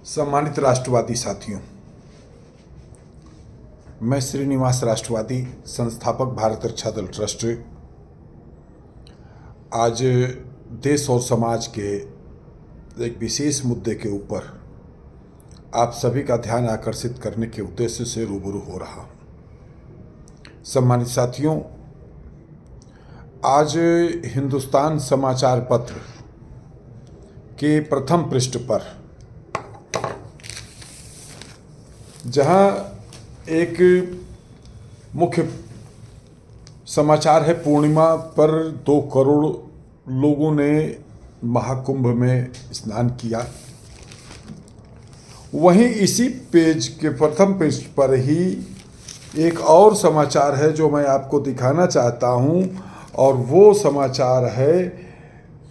सम्मानित राष्ट्रवादी साथियों, मैं श्रीनिवास राष्ट्रवादी संस्थापक भारत रक्षा दल ट्रस्ट आज देश और समाज के एक विशेष मुद्दे के ऊपर आप सभी का ध्यान आकर्षित करने के उद्देश्य से रूबरू हो रहा हूँ। सम्मानित साथियों, आज हिंदुस्तान समाचार पत्र के प्रथम पृष्ठ पर जहां एक मुख्य समाचार है, पूर्णिमा पर 2 करोड़ लोगों ने महाकुंभ में स्नान किया, वहीं इसी पेज के प्रथम पृष्ठ पर ही एक और समाचार है जो मैं आपको दिखाना चाहता हूं, और वो समाचार है,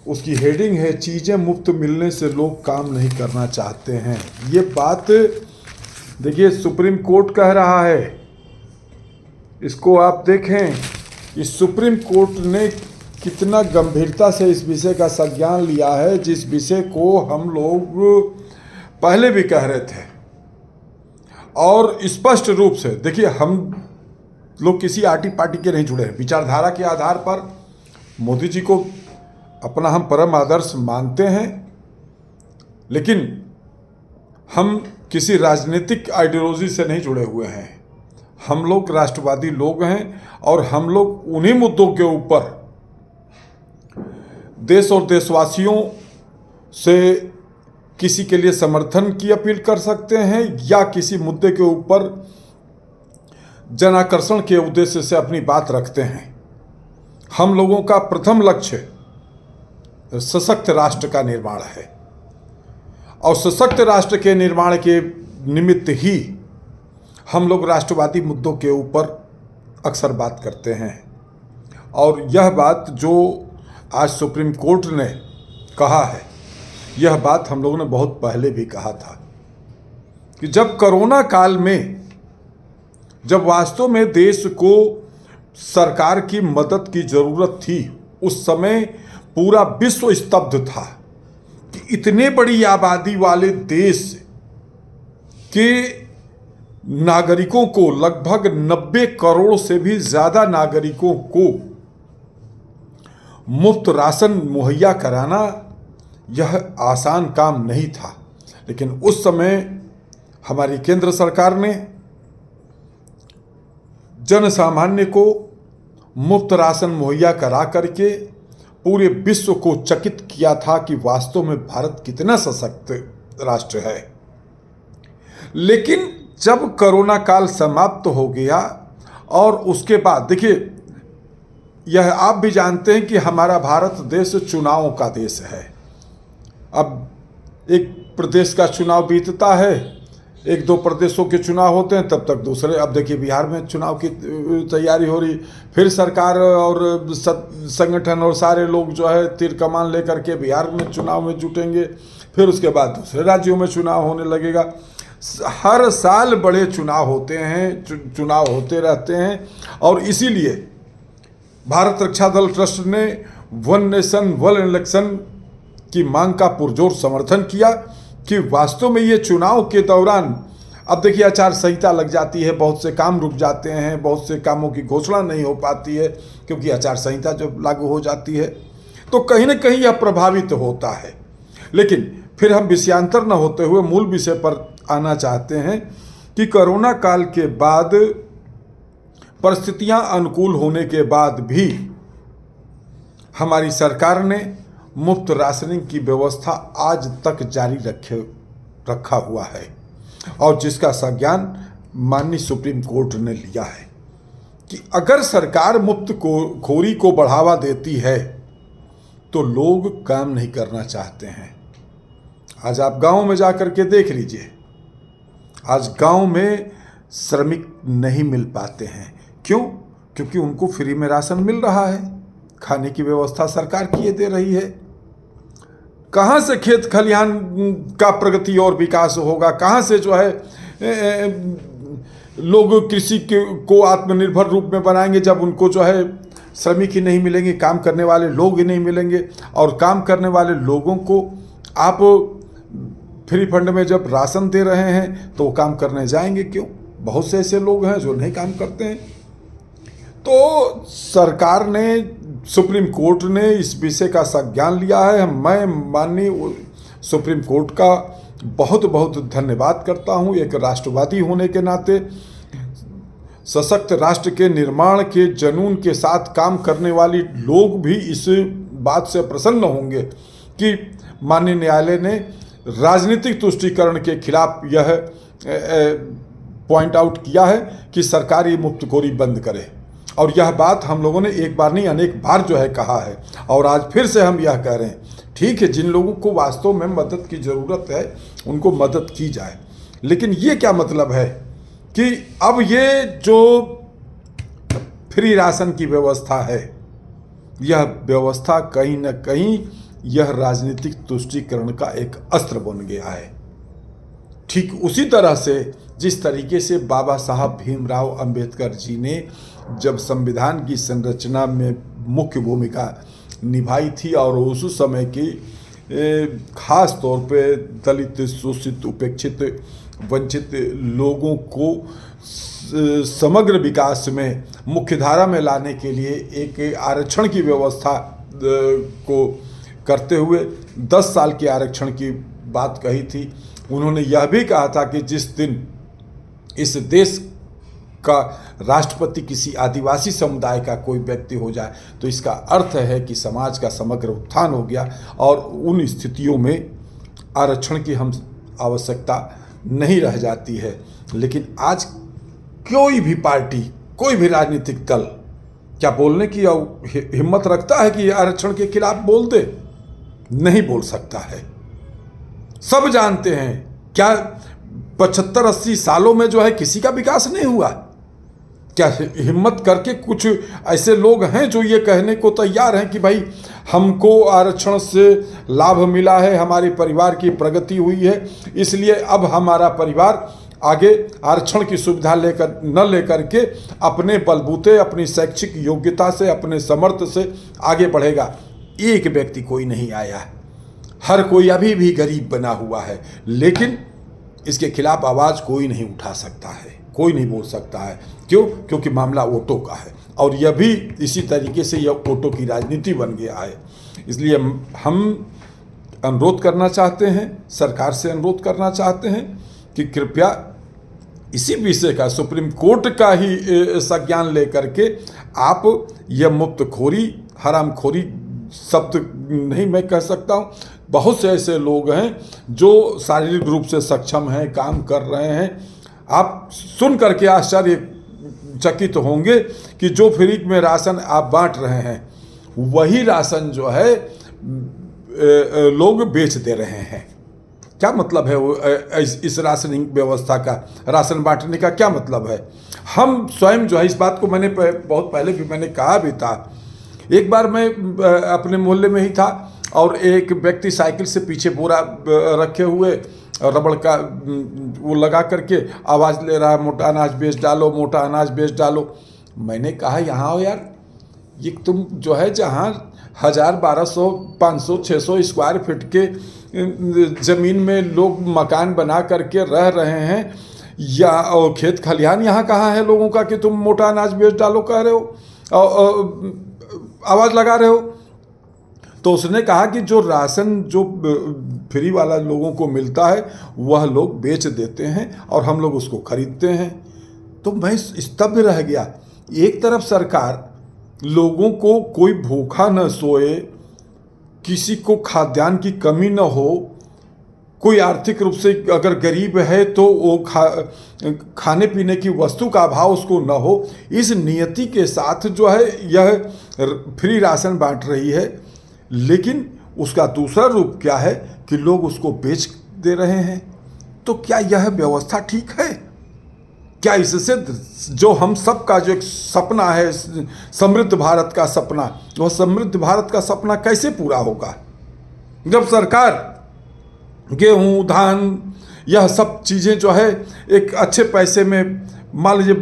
उसकी हेडिंग है, चीज़ें मुफ्त मिलने से लोग काम नहीं करना चाहते हैं। ये बात देखिए सुप्रीम कोर्ट कह रहा है, इसको आप देखें कि सुप्रीम कोर्ट ने कितना गंभीरता से इस विषय का संज्ञान लिया है, जिस विषय को हम लोग पहले भी कह रहे थे। और स्पष्ट रूप से देखिए, हम लोग किसी आर्टी पार्टी के नहीं जुड़े हैं। विचारधारा के आधार पर मोदी जी को अपना हम परम आदर्श मानते हैं, लेकिन हम किसी राजनीतिक आइडियोलॉजी से नहीं जुड़े हुए हैं। हम लोग राष्ट्रवादी लोग हैं और हम लोग उन्हीं मुद्दों के ऊपर देश और देशवासियों से किसी के लिए समर्थन की अपील कर सकते हैं या किसी मुद्दे के ऊपर जनाकर्षण के उद्देश्य से अपनी बात रखते हैं। हम लोगों का प्रथम लक्ष्य सशक्त राष्ट्र का निर्माण है, और सशक्त राष्ट्र के निर्माण के निमित्त ही हम लोग राष्ट्रवादी मुद्दों के ऊपर अक्सर बात करते हैं। और यह बात जो आज सुप्रीम कोर्ट ने कहा है, यह बात हम लोगों ने बहुत पहले भी कहा था कि जब कोरोना काल में, जब वास्तव में देश को सरकार की मदद की ज़रूरत थी, उस समय पूरा विश्व स्तब्ध था कि इतने बड़ी आबादी वाले देश के नागरिकों को, लगभग 90 करोड़ से भी ज़्यादा नागरिकों को मुफ्त राशन मुहैया कराना यह आसान काम नहीं था। लेकिन उस समय हमारी केंद्र सरकार ने जन सामान्य को मुफ्त राशन मुहैया करा करके पूरे विश्व को चकित किया था कि वास्तव में भारत कितना सशक्त राष्ट्र है। लेकिन जब कोरोना काल समाप्त हो गया और उसके बाद देखिए, यह आप भी जानते हैं कि हमारा भारत देश चुनावों का देश है। अब एक प्रदेश का चुनाव बीतता है, 1-2 प्रदेशों के चुनाव होते हैं, तब तक दूसरे, अब देखिए बिहार में चुनाव की तैयारी हो रही, फिर सरकार और संगठन और सारे लोग जो है तीर कमान लेकर के बिहार में चुनाव में जुटेंगे, फिर उसके बाद दूसरे राज्यों में चुनाव होने लगेगा। हर साल बड़े चुनाव होते हैं, चुनाव होते रहते हैं, और इसीलिए भारत रक्षा दल ट्रस्ट ने वन नेशन वन इलेक्शन की मांग का पुरजोर समर्थन किया कि वास्तव में ये चुनाव के दौरान, अब देखिए आचार संहिता लग जाती है, बहुत से काम रुक जाते हैं, बहुत से कामों की घोषणा नहीं हो पाती है, क्योंकि आचार संहिता जब लागू हो जाती है तो कहीं ना कहीं यह प्रभावित होता है। लेकिन फिर हम विषयांतर न होते हुए मूल विषय पर आना चाहते हैं कि कोरोना काल के बाद परिस्थितियां अनुकूल होने के बाद भी हमारी सरकार ने मुफ्त राशनिंग की व्यवस्था आज तक जारी रखा हुआ है, और जिसका संज्ञान माननीय सुप्रीम कोर्ट ने लिया है कि अगर सरकार मुफ्त खोरी को बढ़ावा देती है तो लोग काम नहीं करना चाहते हैं। आज आप गांव में जाकर के देख लीजिए, आज गांव में श्रमिक नहीं मिल पाते हैं। क्यों? क्योंकि उनको फ्री में राशन मिल रहा है, खाने की व्यवस्था सरकार किए दे रही है। कहाँ से खेत खलिहान का प्रगति और विकास होगा? कहाँ से जो है लोग कृषि को आत्मनिर्भर रूप में बनाएंगे, जब उनको जो है श्रमिक ही नहीं मिलेंगे, काम करने वाले लोग ही नहीं मिलेंगे। और काम करने वाले लोगों को आप फ्री फंड में जब राशन दे रहे हैं तो वो काम करने जाएंगे क्यों? बहुत से ऐसे लोग हैं जो नहीं काम करते हैं। तो सरकार ने, सुप्रीम कोर्ट ने इस विषय का संज्ञान लिया है। मैं माननीय सुप्रीम कोर्ट का बहुत बहुत धन्यवाद करता हूं। एक राष्ट्रवादी होने के नाते, सशक्त राष्ट्र के निर्माण के जुनून के साथ काम करने वाली लोग भी इस बात से प्रसन्न होंगे कि माननीय न्यायालय ने राजनीतिक तुष्टीकरण के खिलाफ यह पॉइंट आउट किया है कि सरकार ये मुफ्तखोरी बंद करे। और यह बात हम लोगों ने एक बार नहीं अनेक बार जो है कहा है, और आज फिर से हम यह कह रहे हैं। ठीक है, जिन लोगों को वास्तव में मदद की ज़रूरत है उनको मदद की जाए, लेकिन ये क्या मतलब है कि अब ये जो फ्री राशन की व्यवस्था है, यह व्यवस्था कहीं न कहीं यह राजनीतिक तुष्टीकरण का एक अस्त्र बन गया है। ठीक उसी तरह से जिस तरीके से बाबा साहब भीमराव अंबेडकर जी ने जब संविधान की संरचना में मुख्य भूमिका निभाई थी और उस समय की खास तौर पे दलित, शोषित, उपेक्षित, वंचित लोगों को समग्र विकास में मुख्यधारा में लाने के लिए एक आरक्षण की व्यवस्था को करते हुए 10 साल के आरक्षण की बात कही थी। उन्होंने यह भी कहा था कि जिस दिन इस देश का राष्ट्रपति किसी आदिवासी समुदाय का कोई व्यक्ति हो जाए तो इसका अर्थ है कि समाज का समग्र उत्थान हो गया, और उन स्थितियों में आरक्षण की हम आवश्यकता नहीं रह जाती है। लेकिन आज कोई भी पार्टी, कोई भी राजनीतिक दल क्या बोलने की हिम्मत रखता है कि आरक्षण के खिलाफ बोल दे? नहीं बोल सकता है। सब जानते हैं क्या 75-80 सालों में जो है किसी का विकास नहीं हुआ? क्या हिम्मत करके कुछ ऐसे लोग हैं जो ये कहने को तैयार हैं कि भाई हमको आरक्षण से लाभ मिला है, हमारे परिवार की प्रगति हुई है, इसलिए अब हमारा परिवार आगे आरक्षण की सुविधा लेकर के अपने बलबूते, अपनी शैक्षिक योग्यता से, अपने समर्थ से आगे बढ़ेगा? एक व्यक्ति कोई नहीं आया है। हर कोई अभी भी गरीब बना हुआ है, लेकिन इसके खिलाफ आवाज़ कोई नहीं उठा सकता है, कोई नहीं बोल सकता है। क्यों? क्योंकि मामला वोटों का है, और यह भी इसी तरीके से यह वोटों की राजनीति बन गया है। इसलिए हम अनुरोध करना चाहते हैं, सरकार से अनुरोध करना चाहते हैं कि कृपया इसी विषय का सुप्रीम कोर्ट का ही संज्ञान लेकर के आप यह मुफ्तखोरी, हरामखोरी शब्द नहीं मैं कह सकता हूँ, बहुत से ऐसे लोग हैं जो शारीरिक रूप से सक्षम हैं, काम कर रहे हैं। आप सुन करके आश्चर्यचकित होंगे कि जो फ्री में राशन आप बांट रहे हैं वही राशन जो है लोग बेच दे रहे हैं। क्या मतलब है वो इस राशनिंग व्यवस्था का, राशन बांटने का क्या मतलब है? हम स्वयं जो है, इस बात को मैंने बहुत पहले भी मैंने कहा भी था। एक बार मैं अपने मोहल्ले में ही था और एक व्यक्ति साइकिल से पीछे बोरा रखे हुए रबड़ का वो लगा करके आवाज़ ले रहा है, मोटा अनाज बेच डालो, मोटा अनाज बेच डालो। मैंने कहा यहाँ आओ यार, ये तुम जो है जहाँ 1000, 1200, 500, 600 स्क्वायर फीट के ज़मीन में लोग मकान बना करके रह रहे हैं, या और खेत खलिहान यहाँ कहाँ है लोगों का कि तुम मोटा अनाज बेच डालो कह रहे हो और आवाज़ लगा रहे हो? तो उसने कहा कि जो राशन जो फ्री वाला लोगों को मिलता है वह लोग बेच देते हैं और हम लोग उसको खरीदते हैं। तो मैं स्तब्ध रह गया। एक तरफ सरकार लोगों को कोई भूखा न सोए, किसी को खाद्यान्न की कमी न हो, कोई आर्थिक रूप से अगर गरीब है तो वो खाने पीने की वस्तु का अभाव उसको न हो, इस नियति के साथ जो है यह फ्री राशन बांट रही है। लेकिन उसका दूसरा रूप क्या है कि लोग उसको बेच दे रहे हैं। तो क्या यह व्यवस्था ठीक है? क्या इससे जो हम सब का जो एक सपना है, समृद्ध भारत का सपना, वह समृद्ध भारत का सपना कैसे पूरा होगा जब सरकार गेहूँ, धान, यह सब चीज़ें जो है एक अच्छे पैसे में, मान लीजिए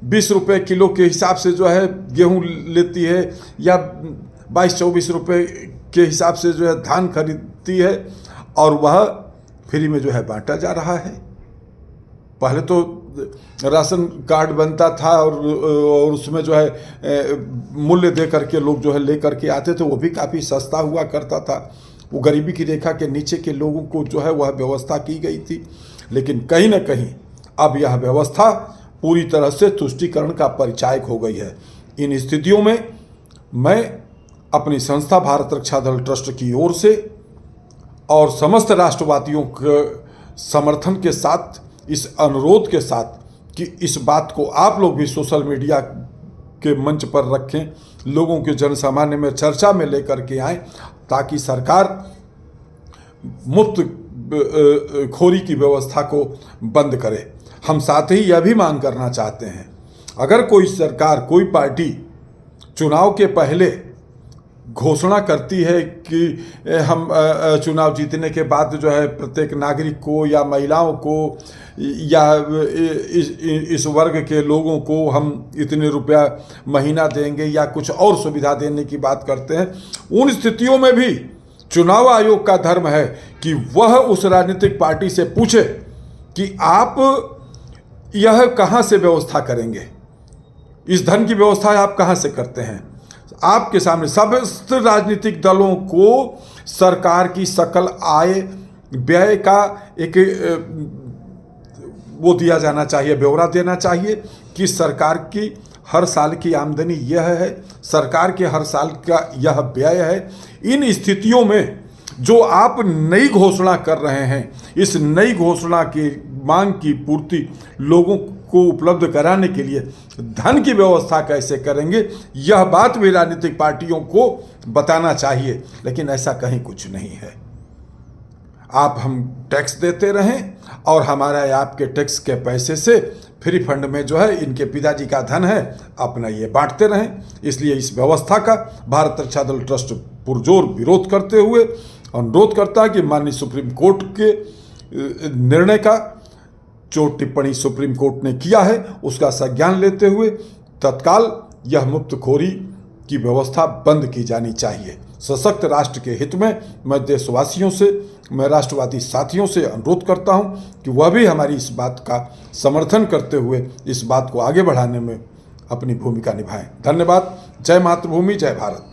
20 रुपये किलो के हिसाब से जो है गेहूँ लेती है, या 22-24 रुपये के हिसाब से जो है धान खरीदती है, और वह फ्री में जो है बांटा जा रहा है। पहले तो राशन कार्ड बनता था और उसमें जो है मूल्य दे करके लोग जो है ले करके आते थे, वो भी काफ़ी सस्ता हुआ करता था। वो गरीबी की रेखा के नीचे के लोगों को जो है वह व्यवस्था की गई थी। लेकिन कहीं ना कहीं अब यह व्यवस्था पूरी तरह से तुष्टीकरण का परिचायक हो गई है। इन स्थितियों में मैं अपनी संस्था भारत रक्षा दल ट्रस्ट की ओर से और समस्त राष्ट्रवादियों के समर्थन के साथ, इस अनुरोध के साथ कि इस बात को आप लोग भी सोशल मीडिया के मंच पर रखें, लोगों के जनसामान्य में चर्चा में लेकर के आएँ, ताकि सरकार मुफ्त खोरी की व्यवस्था को बंद करे। हम साथ ही यह भी मांग करना चाहते हैं, अगर कोई सरकार, कोई पार्टी चुनाव के पहले घोषणा करती है कि हम चुनाव जीतने के बाद जो है प्रत्येक नागरिक को या महिलाओं को या इस वर्ग के लोगों को हम इतने रुपया महीना देंगे या कुछ और सुविधा देने की बात करते हैं, उन स्थितियों में भी चुनाव आयोग का धर्म है कि वह उस राजनीतिक पार्टी से पूछे कि आप यह कहाँ से व्यवस्था करेंगे, इस धन की व्यवस्था आप कहाँ से करते हैं। आपके सामने समस्त राजनीतिक दलों को सरकार की सकल आय व्यय का एक वो दिया जाना चाहिए, ब्यौरा देना चाहिए कि सरकार की हर साल की आमदनी यह है, सरकार के हर साल का यह व्यय है। इन स्थितियों में जो आप नई घोषणा कर रहे हैं, इस नई घोषणा की मांग की पूर्ति लोगों को उपलब्ध कराने के लिए धन की व्यवस्था कैसे करेंगे, यह बात भी राजनीतिक पार्टियों को बताना चाहिए। लेकिन ऐसा कहीं कुछ नहीं है। आप हम टैक्स देते रहें और हमारा आपके टैक्स के पैसे से फ्री फंड में जो है इनके पिताजी का धन है, अपना ये बांटते रहें। इसलिए इस व्यवस्था का भारत रक्षा दल ट्रस्ट पुरजोर विरोध करते हुए अनुरोध करता है कि माननीय सुप्रीम कोर्ट के निर्णय का जो टिप्पणी सुप्रीम कोर्ट ने किया है उसका संज्ञान लेते हुए तत्काल यह मुफ्तखोरी की व्यवस्था बंद की जानी चाहिए। सशक्त राष्ट्र के हित में मैं देशवासियों से, मैं राष्ट्रवादी साथियों से अनुरोध करता हूं कि वह भी हमारी इस बात का समर्थन करते हुए इस बात को आगे बढ़ाने में अपनी भूमिका निभाएं। धन्यवाद। जय मातृभूमि, जय भारत।